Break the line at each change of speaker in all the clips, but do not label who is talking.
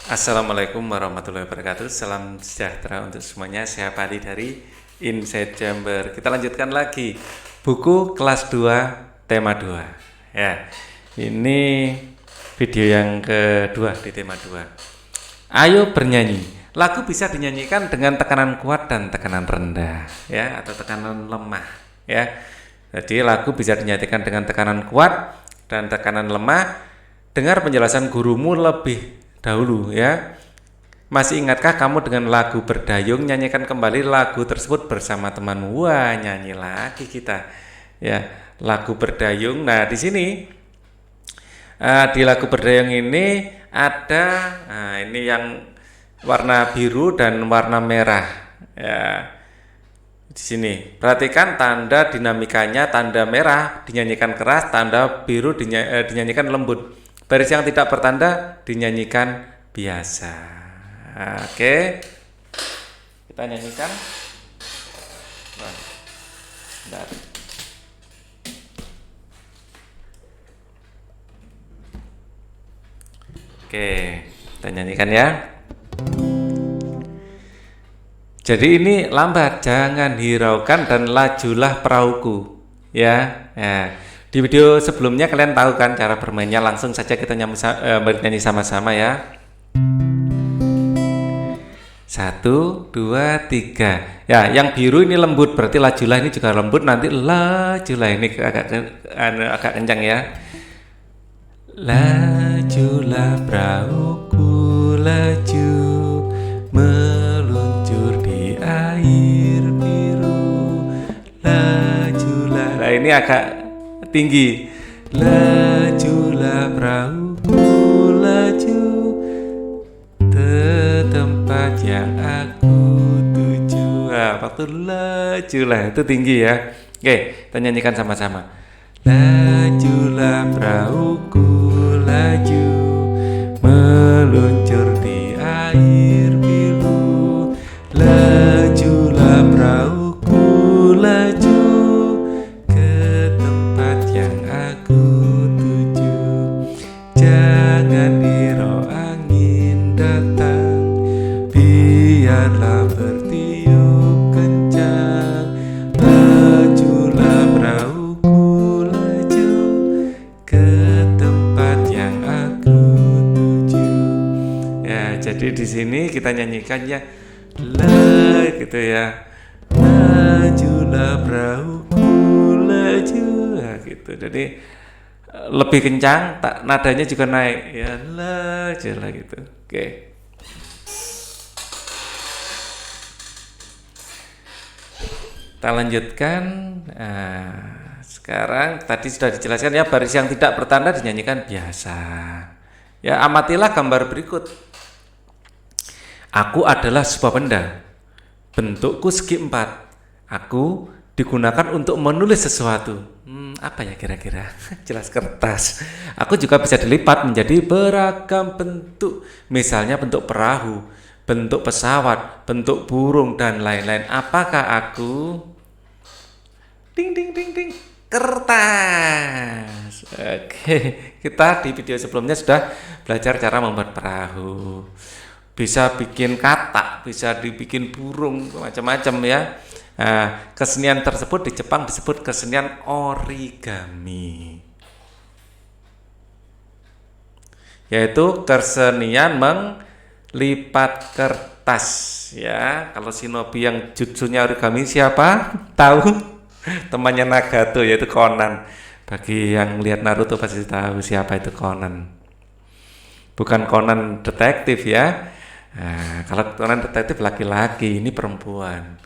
Assalamualaikum warahmatullahi wabarakatuh. Salam sejahtera untuk semuanya. Saya Padi dari Inside Chamber. Kita lanjutkan lagi buku kelas 2 tema 2. Ya. Ini video yang kedua di tema 2. Ayo bernyanyi. Lagu bisa dinyanyikan dengan tekanan kuat dan tekanan rendah, ya, atau tekanan lemah, ya. Jadi lagu bisa dinyanyikan dengan tekanan kuat dan tekanan lemah. Dengar penjelasan gurumu lebih dahulu, ya. Masih ingatkah kamu dengan lagu Berdayung? Nyanyikan kembali lagu tersebut bersama temanmu. Wah, nyanyi lagi kita. Ya, lagu Berdayung. Nah, di sini di lagu Berdayung ini ada, ini yang warna biru dan warna merah. Ya, di sini perhatikan tanda dinamikanya. Tanda merah dinyanyikan keras, tanda biru dinyanyikan lembut. Baris yang tidak bertanda dinyanyikan biasa. Oke, kita nyanyikan. Nah, bentar. Oke, kita nyanyikan ya. Jadi ini lambat, jangan hiraukan dan lajulah perahuku, ya. Ya. Di video sebelumnya kalian tahu kan cara bermainnya. Langsung saja kita bernyanyi sama-sama ya. 1, 2, 3. Ya, yang biru ini lembut, berarti lajulah ini juga lembut. Nanti lajulah ini agak kencang ya. Lajulah perahuku, laju meluncur di air biru. Lajulah. Nah, ini agak tinggi. Lajulah perahuku, laju ke tempat yang aku tuju. Nah, waktu lajulah itu tinggi ya. Oke, kita nyanyikan sama-sama. Lajulah perahuku, laju meluncur di air biru. Lajulah perahuku, laju ke tempat yang aku tuju. Jangan hirau angin datang, biarlah bertiup kencang. Lajulah perahuku, laju ke tempat yang aku tuju. Ya, jadi di sini kita nyanyikannya gitu ya. Lajulah perahuku, laju. Nah, gitu. Jadi lebih kencang, nadanya juga naik ya. Lajulah gitu. Oke. Kita lanjutkan. Sekarang tadi sudah dijelaskan ya, baris yang tidak bertanda dinyanyikan biasa. Ya, amatilah gambar berikut. Aku adalah sebuah benda. Bentukku segi 4. Aku digunakan untuk menulis sesuatu. Apa ya kira-kira? Jelas kertas. Aku juga bisa dilipat menjadi beragam bentuk. Misalnya bentuk perahu, bentuk pesawat, bentuk burung, dan lain-lain. Apakah aku? Ding ding ding ding. Kertas. Oke, kita di video sebelumnya sudah belajar cara membuat perahu. Bisa bikin katak, bisa dibikin burung, macam-macam ya. Nah, kesenian tersebut di Jepang disebut kesenian origami, yaitu kesenian melipat kertas ya. Kalau shinobi yang jutsunya origami siapa? Tahu? Temannya Nagato, yaitu Conan. Bagi yang lihat Naruto pasti tahu siapa itu Conan. Bukan Conan detektif ya. Nah, kalau Conan detektif laki-laki, ini perempuan.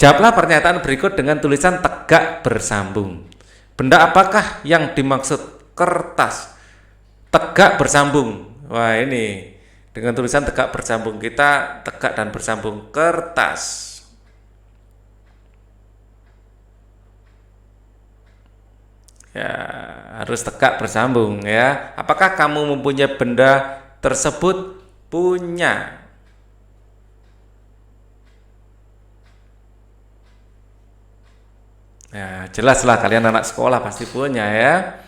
Jawablah pernyataan berikut dengan tulisan tegak bersambung. Benda apakah yang dimaksud? Kertas. Tegak bersambung. Wah, ini dengan tulisan tegak bersambung, kita tegak dan bersambung. Kertas. Ya, harus tegak bersambung ya. Apakah kamu mempunyai benda tersebut? Punya. Ya, jelaslah kalian anak sekolah pasti punya ya.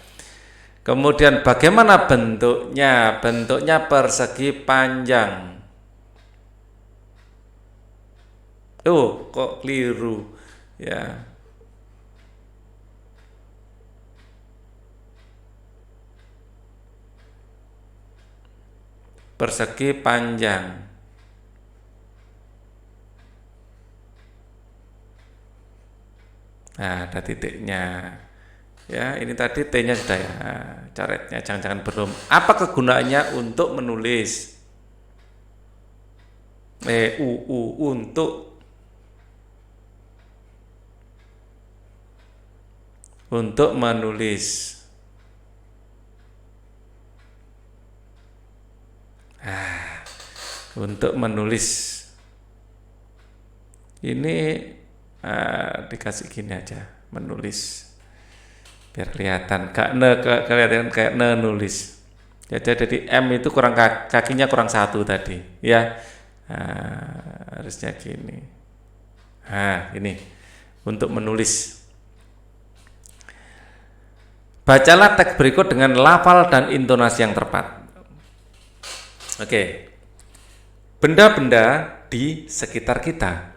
Kemudian bagaimana bentuknya? Bentuknya persegi panjang. Oh, kok keliru ya. Persegi panjang. Nah, ada titiknya. Ya, ini tadi T-nya sudah ya. Coretnya jangan-jangan belum. Apa kegunaannya untuk menulis? Untuk menulis. Untuk menulis. Ini dikasih gini aja, menulis. Biar kelihatan, kelihatan kayak nulis. Jadi M itu kakinya kurang 1 tadi, ya. Harusnya gini. Ini untuk menulis. Bacalah teks berikut dengan lafal dan intonasi yang tepat. Oke. Benda-benda di sekitar kita.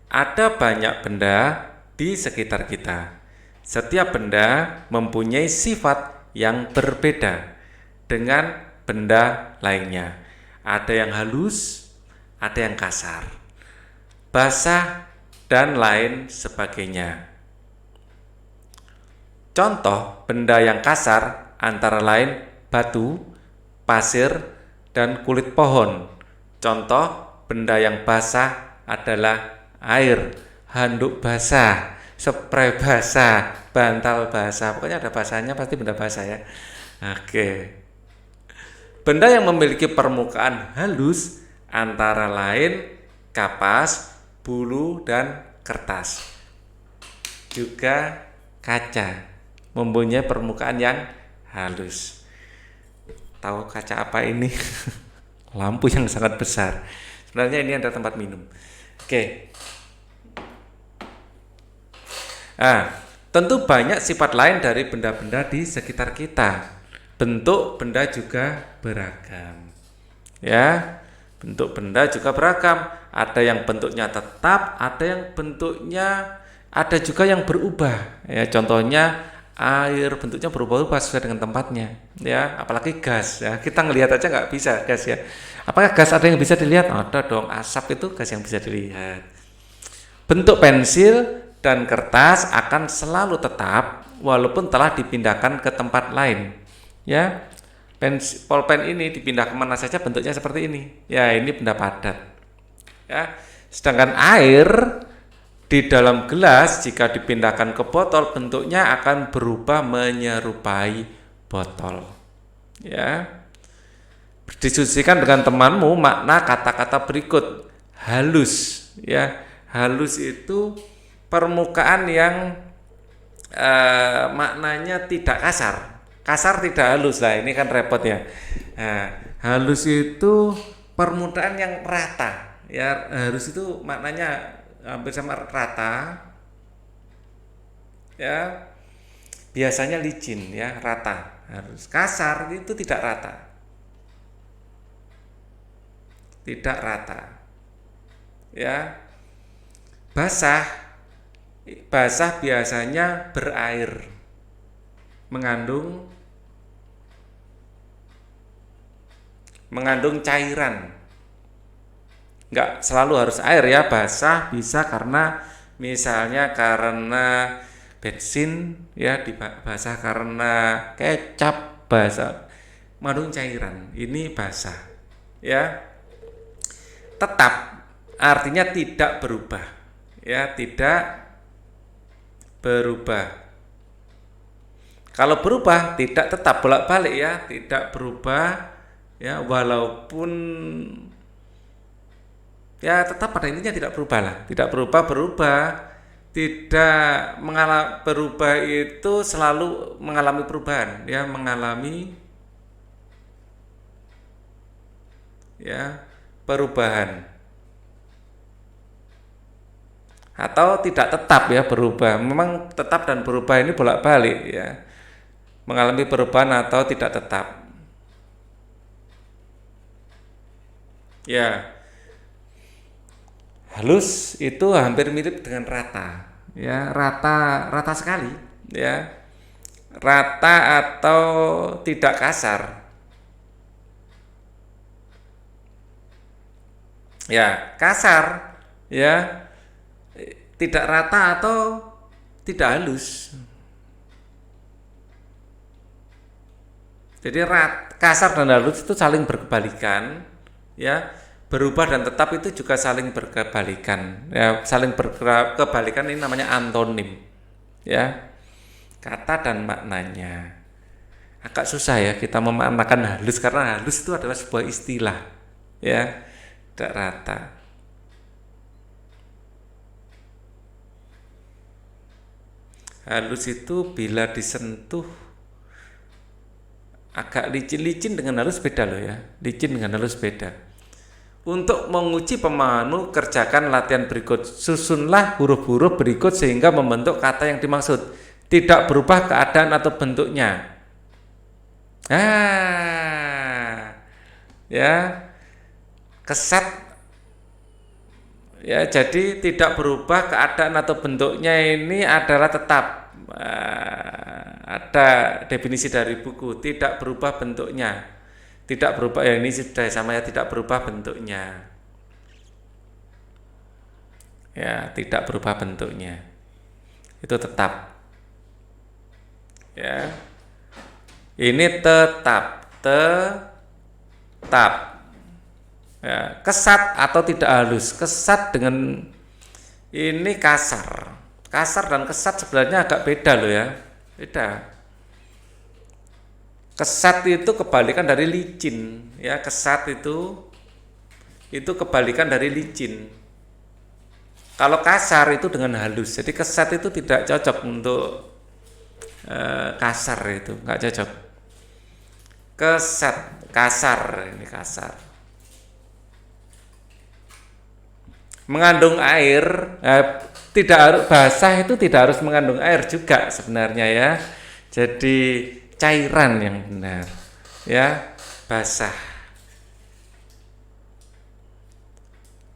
Ada banyak benda di sekitar kita. Setiap benda mempunyai sifat yang berbeda dengan benda lainnya. Ada yang halus, ada yang kasar, basah, dan lain sebagainya. Contoh benda yang kasar antara lain batu, pasir, dan kulit pohon. Contoh benda yang basah adalah air, handuk basah, spray basah, bantal basah. Pokoknya ada basahnya, pasti benda basah ya. Oke. Benda yang memiliki permukaan halus antara lain kapas, bulu, dan kertas. Juga kaca mempunyai permukaan yang halus. Tahu kaca apa ini? Lampu yang sangat besar. Sebenarnya ini ada tempat minum. Oke. Tentu banyak sifat lain dari benda-benda di sekitar kita. Bentuk benda juga beragam. Ya, bentuk benda juga beragam. Ada yang bentuknya tetap, ada yang bentuknya ada juga yang berubah. Ya, contohnya air bentuknya berubah-ubah sesuai dengan tempatnya. Ya, apalagi gas. Ya, kita ngelihat aja nggak bisa gas ya. Apakah gas ada yang bisa dilihat? Ada dong. Asap itu gas yang bisa dilihat. Bentuk pensil dan kertas akan selalu tetap walaupun telah dipindahkan ke tempat lain. Ya, pulpen ini dipindah kemana saja bentuknya seperti ini. Ya, ini benda padat. Ya, sedangkan air di dalam gelas jika dipindahkan ke botol bentuknya akan berubah menyerupai botol. Ya, diskusikan dengan temanmu makna kata-kata berikut. Halus. Ya, halus itu permukaan yang maknanya tidak kasar. Kasar tidak halus. Nah, ini kan repot ya. Halus itu permukaan yang rata. Ya, halus itu maknanya hampir sama rata. Ya. Biasanya licin ya, rata. Halus. Kasar itu tidak rata. Tidak rata. Ya. Basah biasanya berair, mengandung cairan. Enggak selalu harus air ya, basah bisa karena misalnya karena bensin ya, basah karena kecap, basah mengandung cairan. Ini basah ya. Tetap artinya tidak berubah. Ya, tidak berubah. Kalau berubah tidak tetap bolak-balik ya, tidak berubah ya, walaupun ya tetap pada intinya tidak berubah lah, tidak berubah, tidak mengalami berubah itu selalu mengalami perubahan ya, mengalami ya perubahan. Atau tidak tetap ya, berubah. Memang tetap dan berubah ini bolak-balik ya. mengalami perubahan atau tidak tetap. Ya, halus itu hampir mirip dengan rata. Ya, rata sekali. Ya, rata atau tidak kasar. Ya, kasar. Ya, tidak rata atau tidak halus. Jadi kasar dan halus itu saling berkebalikan, ya. Berubah dan tetap itu juga saling berkebalikan. Ya, saling berkebalikan ini namanya antonim. Ya. Kata dan maknanya. Agak susah ya kita memaknakan halus karena halus itu adalah sebuah istilah. Ya. Tidak rata. Halus itu bila disentuh agak licin dengan halus beda loh ya. Licin dengan halus beda. Untuk menguji pemahamanmu, kerjakan latihan berikut. Susunlah huruf-huruf berikut sehingga membentuk kata yang dimaksud. Tidak berubah keadaan atau bentuknya. Ya, kesat. Ya, jadi tidak berubah keadaan atau bentuknya ini adalah tetap. Ada definisi dari buku, tidak berubah bentuknya, tidak berubah, ya ini sudah sama ya, tidak berubah bentuknya, ya tidak berubah bentuknya, itu tetap, ya ini tetap, ya, kesat atau tidak halus. Kesat dengan ini kasar dan kesat sebenarnya agak beda loh ya, beda. Kesat itu kebalikan dari licin, ya. Kesat itu kebalikan dari licin. Kalau kasar itu dengan halus. Jadi kesat itu tidak cocok untuk kasar, itu nggak cocok. Kesat, kasar, ini kasar. Mengandung air, tidak harus basah, itu tidak harus mengandung air juga sebenarnya ya. Jadi cairan yang benar, ya, basah.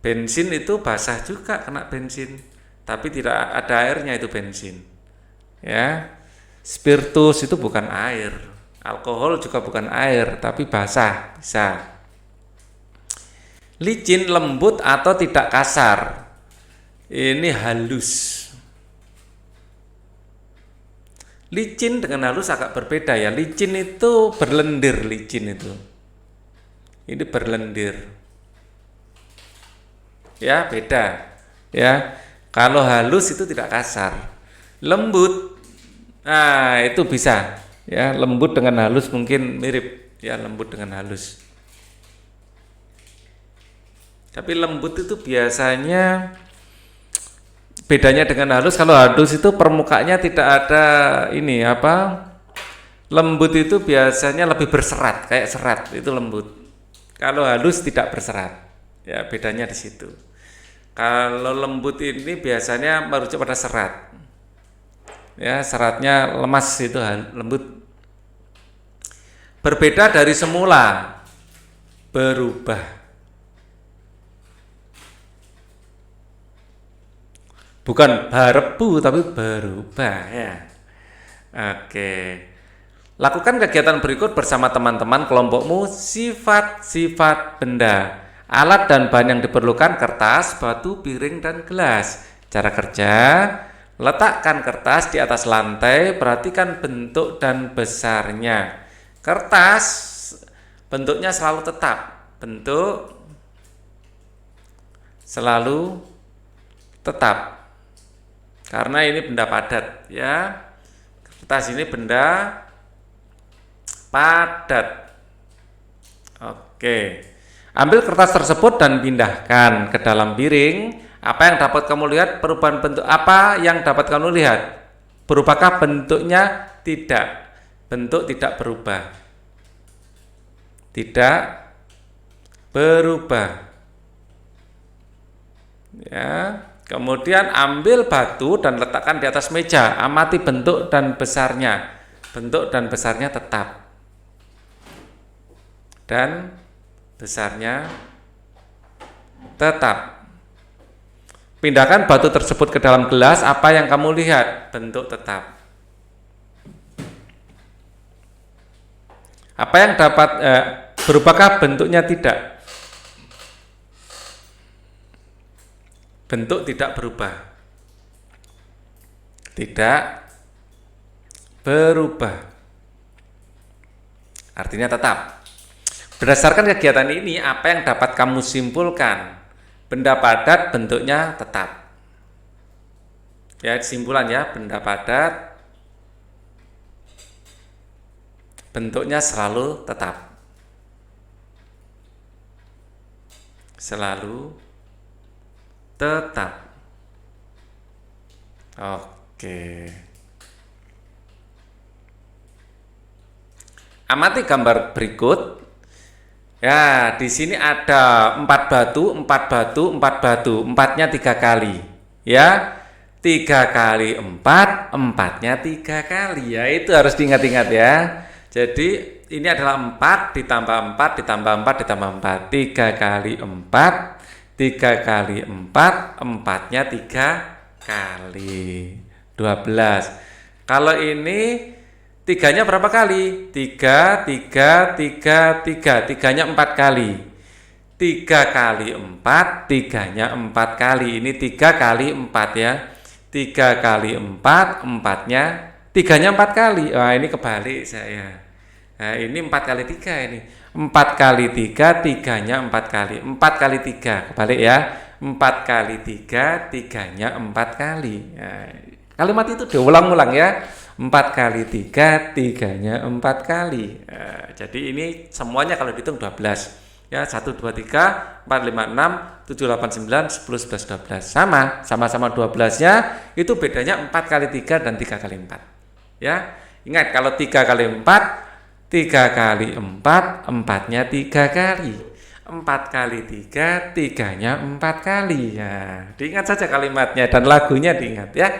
Bensin itu basah juga, kena bensin, tapi tidak ada airnya, itu bensin, ya. Spiritus itu bukan air, alkohol juga bukan air, tapi basah, bisa. Licin, lembut atau tidak kasar, ini halus. Licin dengan halus agak berbeda ya. Licin itu berlendir, licin itu. Ini berlendir. Ya, beda. Ya. Kalau halus itu tidak kasar. Lembut. Nah, itu bisa. Ya, lembut dengan halus mungkin mirip. Ya, lembut dengan halus. Tapi lembut itu biasanya bedanya dengan halus, kalau halus itu permukaannya tidak ada ini apa, lembut itu biasanya lebih berserat, kayak serat, itu lembut. Kalau halus tidak berserat, ya bedanya di situ. Kalau lembut ini biasanya merujuk pada serat, ya seratnya lemas, itu lembut. Berbeda dari semula, berubah. Bukan barebu tapi berubah ya. Oke. Lakukan kegiatan berikut bersama teman-teman kelompokmu. Sifat-sifat benda. Alat dan bahan yang diperlukan: kertas, batu, piring, dan gelas. Cara kerja: letakkan kertas di atas lantai, perhatikan bentuk dan besarnya. Kertas bentuknya selalu tetap. Bentuk selalu tetap. Karena ini benda padat, ya. Kertas ini benda padat. Oke. Ambil kertas tersebut dan pindahkan ke dalam piring. Apa yang dapat kamu lihat? Perubahan bentuk apa yang dapat kamu lihat? Berubahkah bentuknya? Tidak. Bentuk tidak berubah. Tidak berubah. Ya. Kemudian ambil batu dan letakkan di atas meja. Amati bentuk dan besarnya. bentuk dan besarnya tetap. Dan besarnya tetap. Pindahkan batu tersebut ke dalam gelas, apa yang kamu lihat? Bentuk tetap. Apa yang dapat berubahkah bentuknya? Tidak. Bentuk tidak berubah. Tidak berubah. Artinya tetap. Berdasarkan kegiatan ini, apa yang dapat kamu simpulkan? Benda padat bentuknya tetap. Ya, kesimpulan ya, benda padat bentuknya selalu tetap. Selalu tetap. Oke. Amati gambar berikut. Ya, di sini ada 4 batu, 4 batu, 4 batu, 4-nya 3 kali. Ya, 3 kali 4, 4-nya 3 kali. Ya, itu harus diingat-ingat ya. Jadi, ini adalah 4 ditambah 4 ditambah 4 ditambah 4. 3 kali 4, 3 kali 4, 4-nya 3 kali. 12. Kalau ini 3-nya berapa kali? 3, 3, 3, 3. 3-nya 4 kali. 3 kali 4, 3-nya 4 kali. Ini 3 kali 4 ya. 3 kali 4, 4-nya 3-nya 4 kali. Wah, ini kebalik saya. Nah, ini 4 kali 3 ini. 4 kali 3, 3-nya 4 kali. 4 kali 3, kebalik ya. 4 kali 3, 3-nya 4 kali. Nah, kalimat itu diulang-ulang ya. 4 kali 3, 3-nya 4 kali. Jadi ini semuanya kalau dihitung 12. Ya, 1, 2, 3, 4, 5, 6, 7, 8, 9, 10, 11, 12. Sama-sama 12-nya itu bedanya 4 kali 3 dan 3 kali 4. Ya, ingat kalau 3 kali 4, 3 kali 4, 4-nya 3 kali. 4 kali 3, 3-nya 4 kali. Ya, diingat saja kalimatnya dan lagunya diingat ya.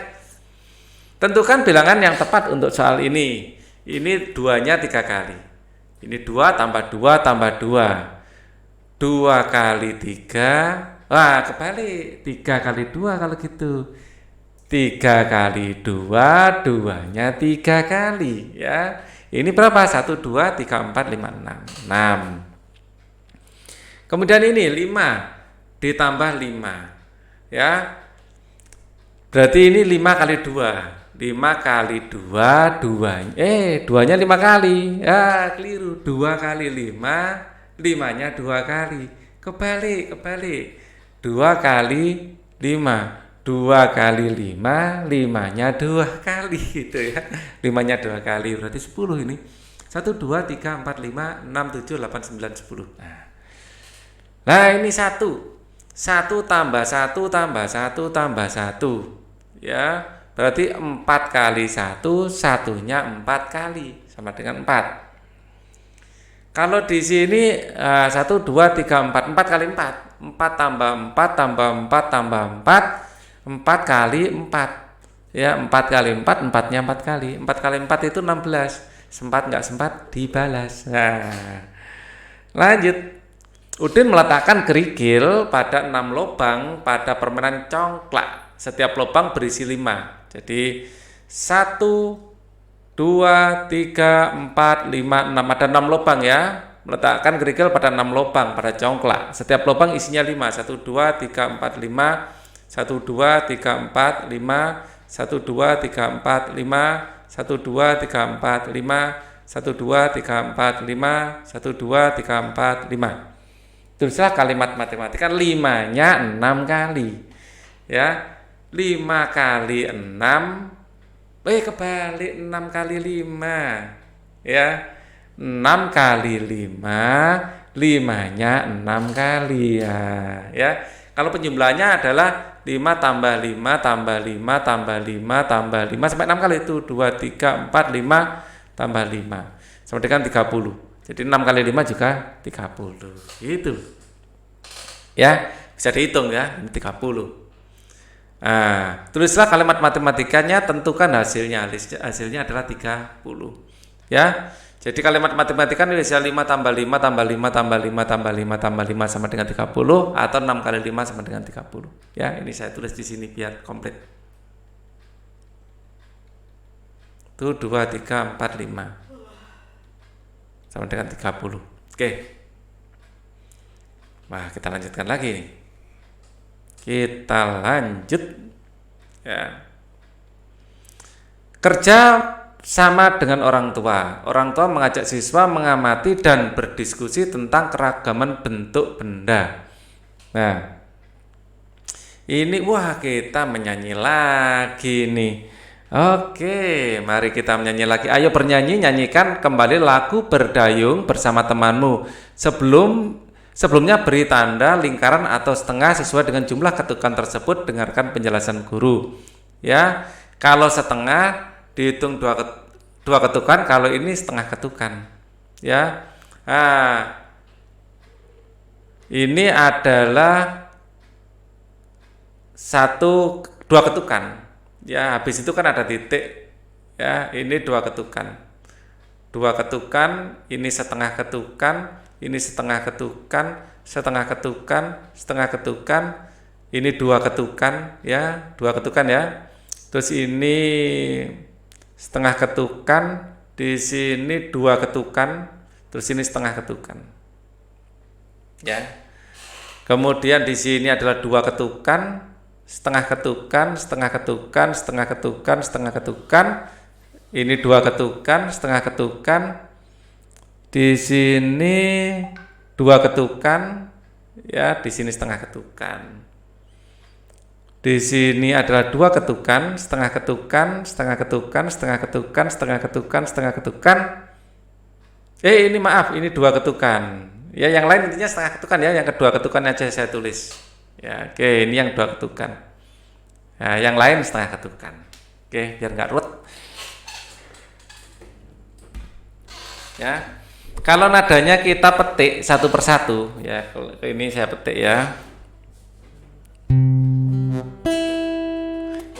Tentukan bilangan yang tepat untuk soal ini. Ini 2-nya 3 kali. Ini 2 tambah 2 tambah 2. 2 kali 3. Wah, kebalik. 3 kali 2 kalau gitu. 3 kali 2, 2-nya 3 kali. Ya. Ini berapa? 1, 2, 3, 4, 5, 6. 6. Kemudian ini 5 ditambah 5. Ya. Berarti ini 5 kali 2. 5 kali 2, 2-nya 5 kali. Ya, keliru. 2 kali 5, 5-nya 2 kali. Kebalik. 2 kali 5, 2 kali 5, 5-nya 2 kali gitu ya. 5-nya 2 kali berarti 10 ini. 1, 2, 3, 4, 5, 6, 7, 8, 9, 10. Nah, ini 1. 1 tambah 1 tambah 1 tambah 1. Ya. Berarti 4 kali 1, 1-nya 4 kali, sama dengan 4. Kalau di sini 1, 2, 3, 4, 4 kali 4. 4 tambah 4 tambah 4 tambah 4, 4 kali 4. Ya, 4 kali 4, 4-nya 4 kali. 4 kali 4 itu 16. Sempat nggak sempat dibalas. Nah, lanjut. Udin meletakkan kerikil pada 6 lubang pada permainan congklak. Setiap lubang berisi 5. Jadi 1, 2, 3, 4, 5, 6. Ada 6 lubang ya. Meletakkan kerikil pada 6 lubang pada congklak. Setiap lubang isinya 5. 1, 2, 3, 4, 5. 1, 2, 3, 4, 5. 1, 2, 3, 4, 5. 1, 2, 3, 4, 5. 1, 2, 3, 4, 5. 1, 2, 3, 4, 5. Tulislah kalimat matematika. 5-nya 6 kali. Ya. 5 kali 6, kebalik 6 kali 5. Ya. 6 kali 5, 5-nya 6 kali ya. Kalau penjumlahannya adalah 5 tambah 5 tambah 5 tambah 5 tambah 5 sampai 6 kali itu 2, 3, 4, 5 tambah 5 sama dengan 30. Jadi 6 kali 5 juga 30. Gitu. Ya, bisa dihitung ya, 30. Nah, tulislah kalimat matematikanya, tentukan hasilnya. Hasilnya adalah 30. Ya. Jadi kalimat matematika ini bisa 5 tambah 5 tambah 5 tambah 5 tambah 5 tambah 5 sama dengan 30 atau 6 kali 5 sama dengan 30. Ya, ini saya tulis di sini biar komplit. Itu 2 3 4 5 sama dengan 30. Oke. Wah, kita lanjutkan lagi nih. Kita lanjut ya. Kerja sama dengan orang tua. Orang tua mengajak siswa mengamati dan berdiskusi tentang keragaman bentuk benda. Nah, ini wah kita menyanyi lagi nih. Oke, mari kita menyanyi lagi. Ayo bernyanyi, nyanyikan kembali lagu Berdayung bersama temanmu. Sebelumnya beri tanda lingkaran atau setengah sesuai dengan jumlah ketukan tersebut. Dengarkan penjelasan guru. Ya, kalau setengah dihitung dua ketukan, kalau ini setengah ketukan. Ya, ini adalah dua ketukan. Ya, habis itu kan ada titik. Ya, ini dua ketukan. Dua ketukan, ini setengah ketukan, ini setengah ketukan, setengah ketukan, setengah ketukan. Ini dua ketukan, ya, dua ketukan ya. Terus ini setengah ketukan, di sini dua ketukan, terus ini setengah ketukan. Ya. Kemudian di sini adalah dua ketukan, setengah ketukan, setengah ketukan, setengah ketukan, setengah ketukan. Ini dua ketukan, setengah ketukan. Di sini dua ketukan, ya, di sini setengah ketukan. Di sini adalah dua ketukan, setengah ketukan, setengah ketukan, setengah ketukan, setengah ketukan, setengah ketukan. Ini maaf, ini dua ketukan. Ya, yang lain intinya setengah ketukan ya, yang kedua ketukan aja saya tulis. Ya, oke, ini yang dua ketukan. Nah, yang lain setengah ketukan. Oke, biar nggak ruwet. Ya, kalau nadanya kita petik satu persatu, ya, ini saya petik ya.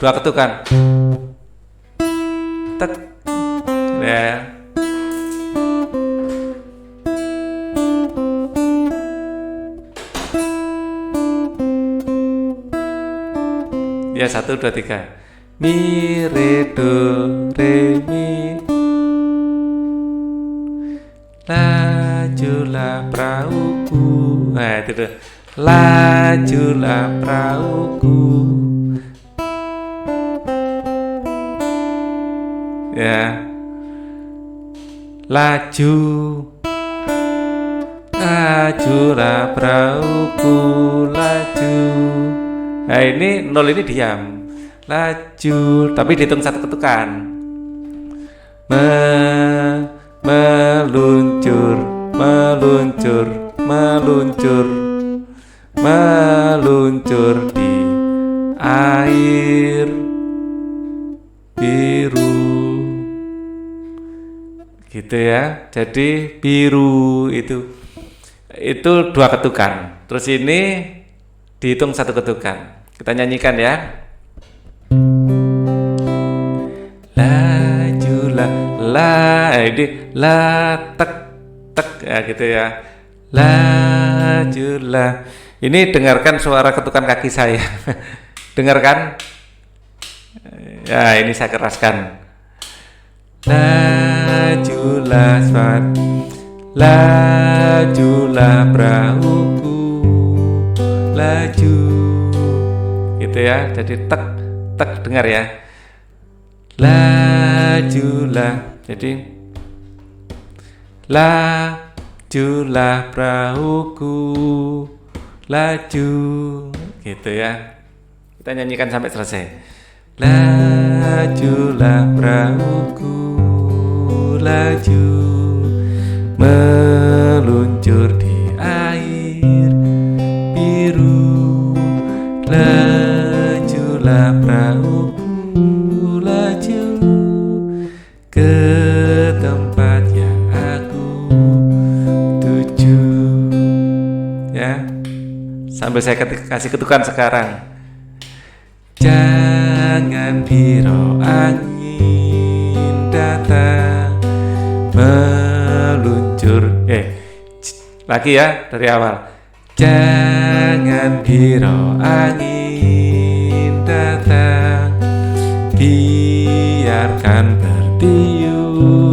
Dua ketukan, tek, ya, ya, 1 2 3, mi re do re mi, lajulah perahuku, nah itu tuh, lajulah perahuku. Ya, lajulah perahuku, laju. Nah ini nol ini diam, laju, tapi dihitung satu ketukan. Meluncur, meluncur, meluncur, meluncur di air biru. Gitu ya. Jadi biru itu dua ketukan. Terus ini dihitung satu ketukan. Kita nyanyikan ya. Lajulah ini la tek tek ya gitu ya. Lajulah. Ini dengarkan suara ketukan kaki saya. Dengarkan. Ya, ini saya keraskan. Lajulah swat, lajulah perahuku, laju, gitu ya. Jadi tek tek dengar ya. Lajulah, jadi lajulah perahuku, laju, gitu ya. Kita nyanyikan sampai selesai. Lajulah perahuku, laju, meluncur di air biru. Lajulah perahuku, laju ke tempat yang aku tuju. Ya, sambil saya kasih ketukan sekarang. Jangan hirau angin datang meluncur. Lagi ya dari awal. Jangan hirau angin datang, biarkan bertiup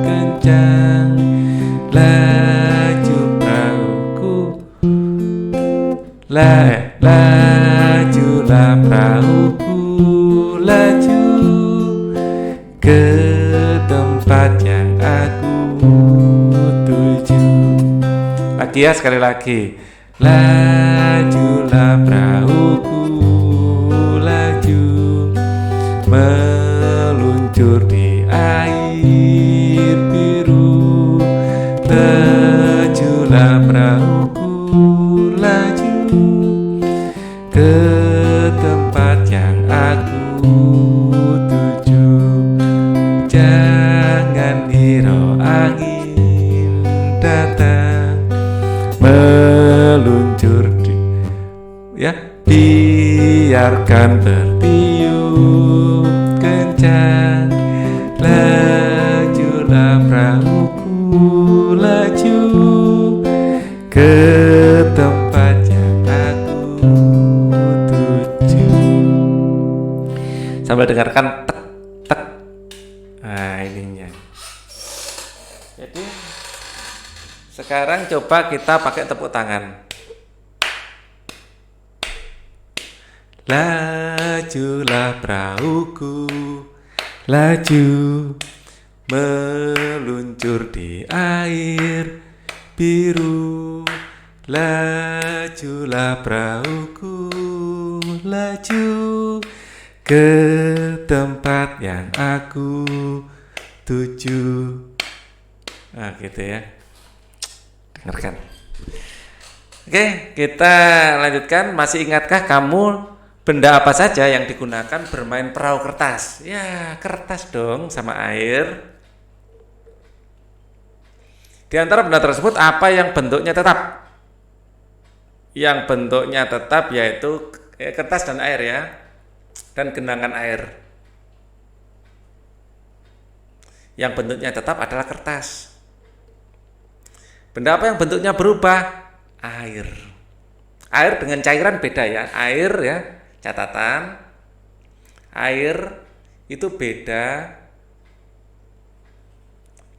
kencang, laju perahuku, lajulah perahuku, laju ke tempat yang aku tuju. Lagi ya, sekali lagi. Lajulah perahuku, laju meluncur di air biru. Lajulah perahuku, laju ke tempat yang aku tuju. Jangan hirau angin datang meluncur ya, biarkan bertiup kencang, lajulah perahuku, laju ke tempat yang aku tuju. Sambil dengarkan tek tek. Nah, ininya. Jadi sekarang coba kita pakai tepuk tangan. Lajulah perahuku, laju meluncur di air biru. Lajulah perahuku, laju ke tempat yang aku tuju. Nah, gitu ya. Dengarkan. Oke, kita lanjutkan. Masih ingatkah kamu benda apa saja yang digunakan bermain perahu kertas? Ya, kertas dong sama air. Di antara benda tersebut apa yang bentuknya tetap? Yang bentuknya tetap yaitu kertas dan air ya, dan genangan air. Yang bentuknya tetap adalah kertas. Benda apa yang bentuknya berubah? Air. Air dengan cairan beda ya. Air ya, catatan. Air itu beda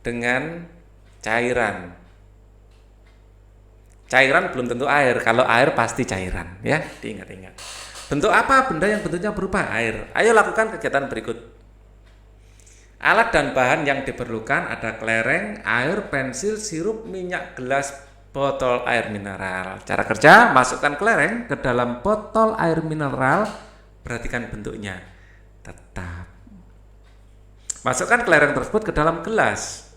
dengan cairan. Cairan belum tentu air. Kalau air pasti cairan ya. Diingat-ingat. Bentuk apa benda yang bentuknya berubah? Air. Ayo lakukan kegiatan berikut. Alat dan bahan yang diperlukan ada kelereng, air, pensil, sirup, minyak, gelas, botol air mineral. Cara kerja, masukkan kelereng ke dalam botol air mineral. Perhatikan bentuknya tetap. Masukkan kelereng tersebut ke dalam gelas.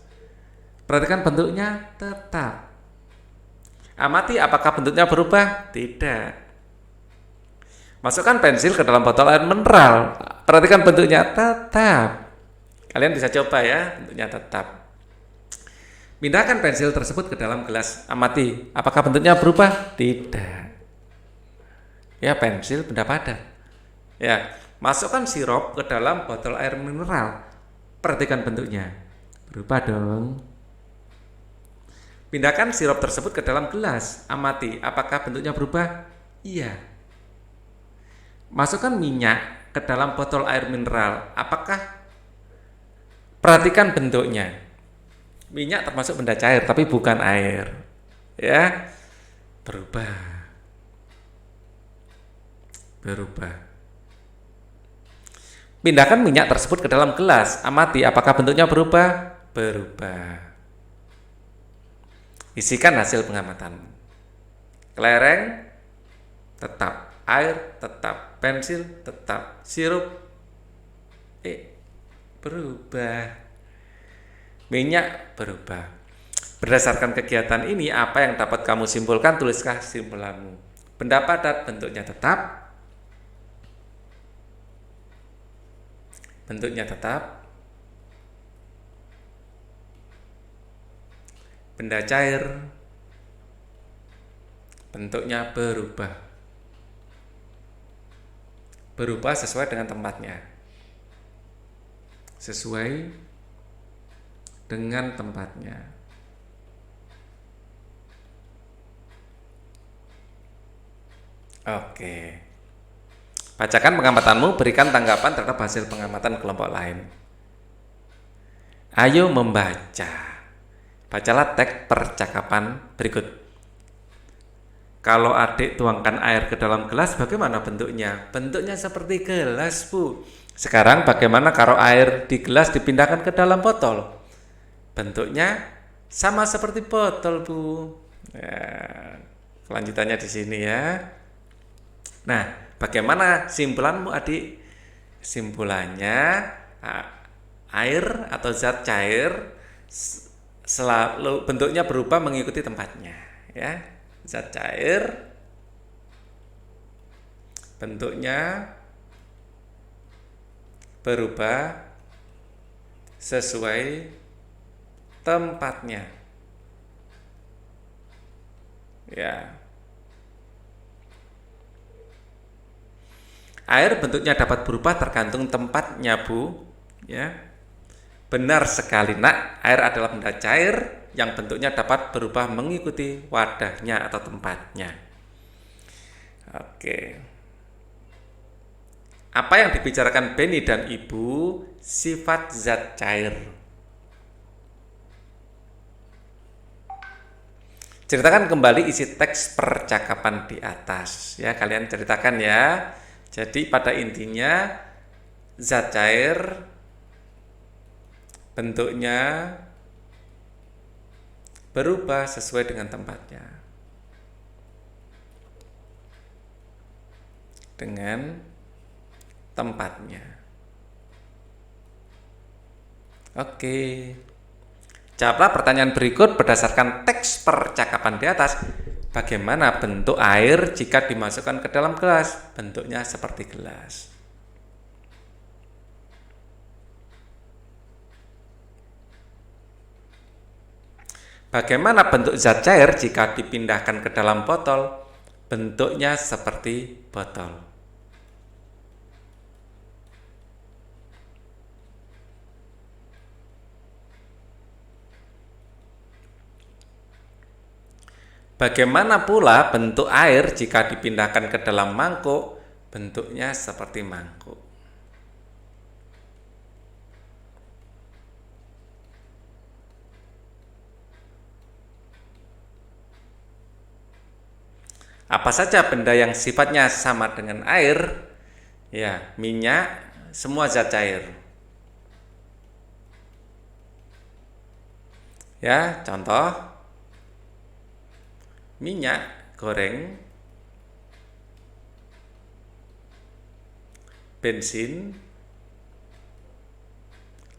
Perhatikan bentuknya tetap. Amati apakah bentuknya berubah? Tidak. Masukkan pensil ke dalam botol air mineral. Perhatikan bentuknya tetap. Kalian bisa coba ya, bentuknya tetap. Pindahkan pensil tersebut ke dalam gelas. Amati, apakah bentuknya berubah? Tidak. Ya, pensil benda padat. Ya, masukkan sirup ke dalam botol air mineral. Perhatikan bentuknya. Berubah dong. Pindahkan sirup tersebut ke dalam gelas. Amati, apakah bentuknya berubah? Iya. Masukkan minyak ke dalam botol air mineral. Perhatikan bentuknya. Minyak termasuk benda cair, tapi bukan air. Ya, berubah. Pindahkan minyak tersebut ke dalam gelas. Amati apakah bentuknya berubah? Berubah. Isikan hasil pengamatan. Kelereng tetap, air tetap, pensil tetap, sirup berubah, minyak berubah. Berdasarkan kegiatan ini, apa yang dapat kamu simpulkan? Tuliskan kesimpulanmu. Benda padat bentuknya tetap, benda cair bentuknya berubah. berubah sesuai dengan tempatnya. Sesuai dengan tempatnya. Oke. Bacakan pengamatanmu, berikan tanggapan terhadap hasil pengamatan kelompok lain. Ayo membaca. Bacalah teks percakapan berikut. Kalau adik tuangkan air ke dalam gelas, bagaimana bentuknya? Bentuknya seperti gelas, Bu. Sekarang bagaimana kalau air di gelas dipindahkan ke dalam botol? Bentuknya sama seperti botol, Bu. Ya, kelanjutannya di sini ya. Nah, bagaimana simpulanmu, adik? Simpulannya, air atau zat cair selalu bentuknya berubah mengikuti tempatnya, ya. Zat cair bentuknya berubah sesuai tempatnya, ya. Air bentuknya dapat berubah tergantung tempatnya, Bu. Ya. Benar sekali, Nak. Air adalah benda cair yang bentuknya dapat berubah mengikuti wadahnya atau tempatnya. Oke. Apa yang dibicarakan Benny dan Ibu? Sifat zat cair. Ceritakan kembali isi teks percakapan di atas. Ya, kalian ceritakan ya. Jadi pada intinya zat cair bentuknya berubah sesuai dengan tempatnya. Dengan tempatnya. Oke. Jawablah pertanyaan berikut berdasarkan teks percakapan di atas. Bagaimana bentuk air jika dimasukkan ke dalam gelas? Bentuknya seperti gelas. Bagaimana bentuk zat cair jika dipindahkan ke dalam botol? Bentuknya seperti botol. Bagaimana pula bentuk air jika dipindahkan ke dalam mangkuk? Bentuknya seperti mangkuk. Apa saja benda yang sifatnya sama dengan air? Ya, minyak, semua zat cair. Ya, contoh minyak goreng, bensin,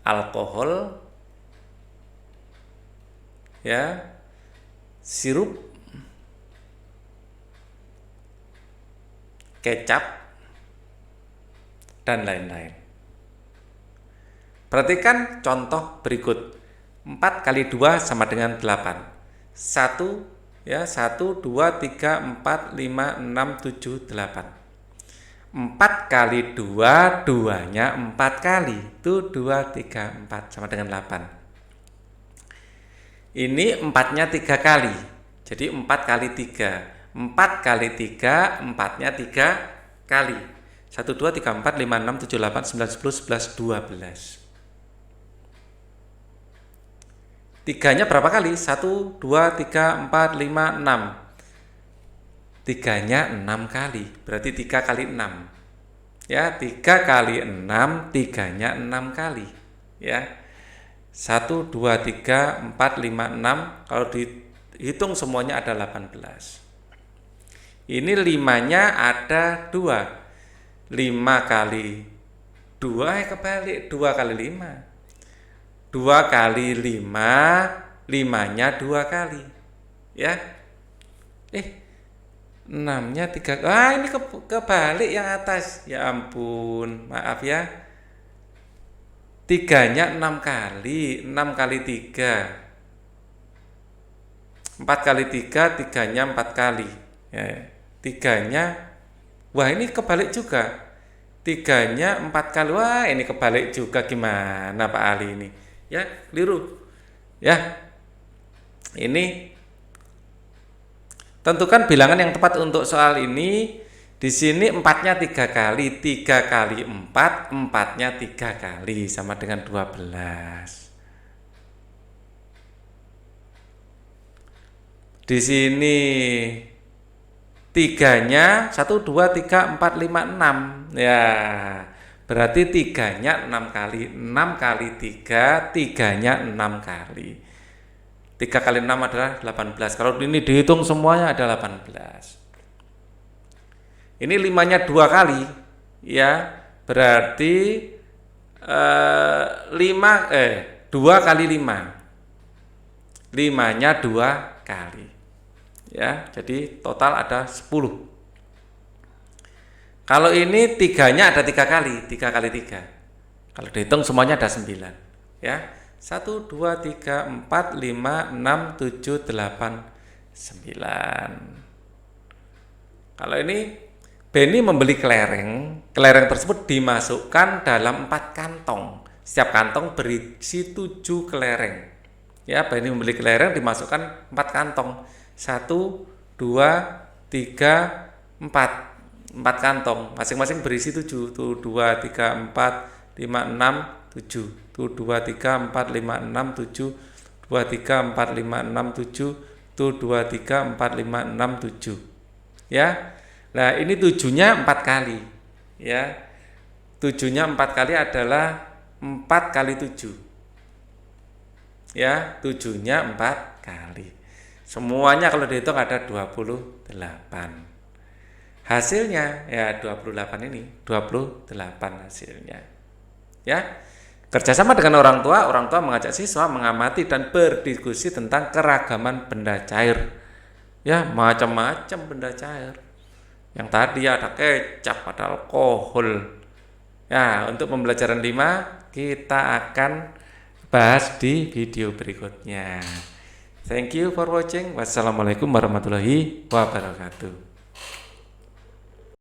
alkohol, ya, sirup, kecap, dan lain-lain. Perhatikan contoh berikut. 4 kali 2 sama dengan 8. 1, ya, 1, 2, 3, 4, 5, 6, 7, 8. 4 kali 2, 2-nya 4 kali. Itu 2, 3, 4 sama dengan 8. Ini 4-nya 3 kali. Jadi 4 kali 3. 4 kali 3, 4-nya 3 kali. 1, 2, 3, 4, 5, 6, 7, 8, 9, 10, 11, 12. 3-nya berapa kali? 1, 2, 3, 4, 5, 6. 3-nya 6 kali. Berarti 3 kali 6. Ya, 3 kali 6, 3-nya 6 kali. Ya. 1, 2, 3, 4, 5, 6. Kalau dihitung semuanya ada 18. Ini 5-nya ada 2. 5 kali 2, kebalik. 2 kali 5. 2 kali 5, 5-nya 2 kali. Ya. 6-nya 3. Ah, ini kebalik yang atas. Ya ampun, maaf ya. 3-nya 6 kali. 6 kali 3. 4 kali 3, 3-nya 4 kali. Ya. 3-nya, wah ini kebalik juga. 3-nya 4 kali. Wah, ini kebalik juga, gimana Pak Ali ini? Ya, keliru. Ya, ini tentukan bilangan yang tepat untuk soal ini. Di sini 4-nya 3 kali, 3 kali 4, 4-nya 3 kali, sama dengan 12. Di sini 3-nya 1, 2, 3, 4, 5, 6. Ya, berarti 3-nya 6 kali. 6 kali 3, 3-nya 6 kali. 3 kali 6 adalah 18. Kalau ini dihitung semuanya ada 18. Ini 5-nya 2 kali. Ya, berarti 2 kali 5. 5-nya 2 kali. Ya, jadi total ada 10. Kalau ini 3-nya ada 3 kali, 3 kali 3. Kalau dihitung semuanya ada 9. Ya, 1, 2, 3, 4, 5, 6, 7, 8, 9. Kalau ini Benny membeli kelereng. Kelereng tersebut dimasukkan dalam 4 kantong. Setiap kantong berisi 7 kelereng. Ya, Benny membeli kelereng dimasukkan 4 kantong. 1, 2, 3, 4. 4 kantong, masing-masing berisi 7. Tuh 2, 3, 4, 5, 6, 7. Tuh 2, 3, 4, 5, 6, 7. 2, 3, 4, 5, 6, 7. Tuh 2, 3, 4, 5, 6, 7. Ya. Nah, ini 7-nya 4 kali. Ya. 7-nya 4 kali adalah 4 kali 7. Ya, 7-nya 4 kali. Semuanya kalau dihitung ada 28. Hasilnya ya 28 ini, 28 hasilnya. Ya. Kerjasama dengan orang tua mengajak siswa mengamati dan berdiskusi tentang keragaman benda cair. Ya, macam-macam benda cair. Yang tadi ada kecap, ada alkohol. Ya, untuk pembelajaran 5 kita akan bahas di video berikutnya. Thank you for watching. Wassalamualaikum warahmatullahi wabarakatuh.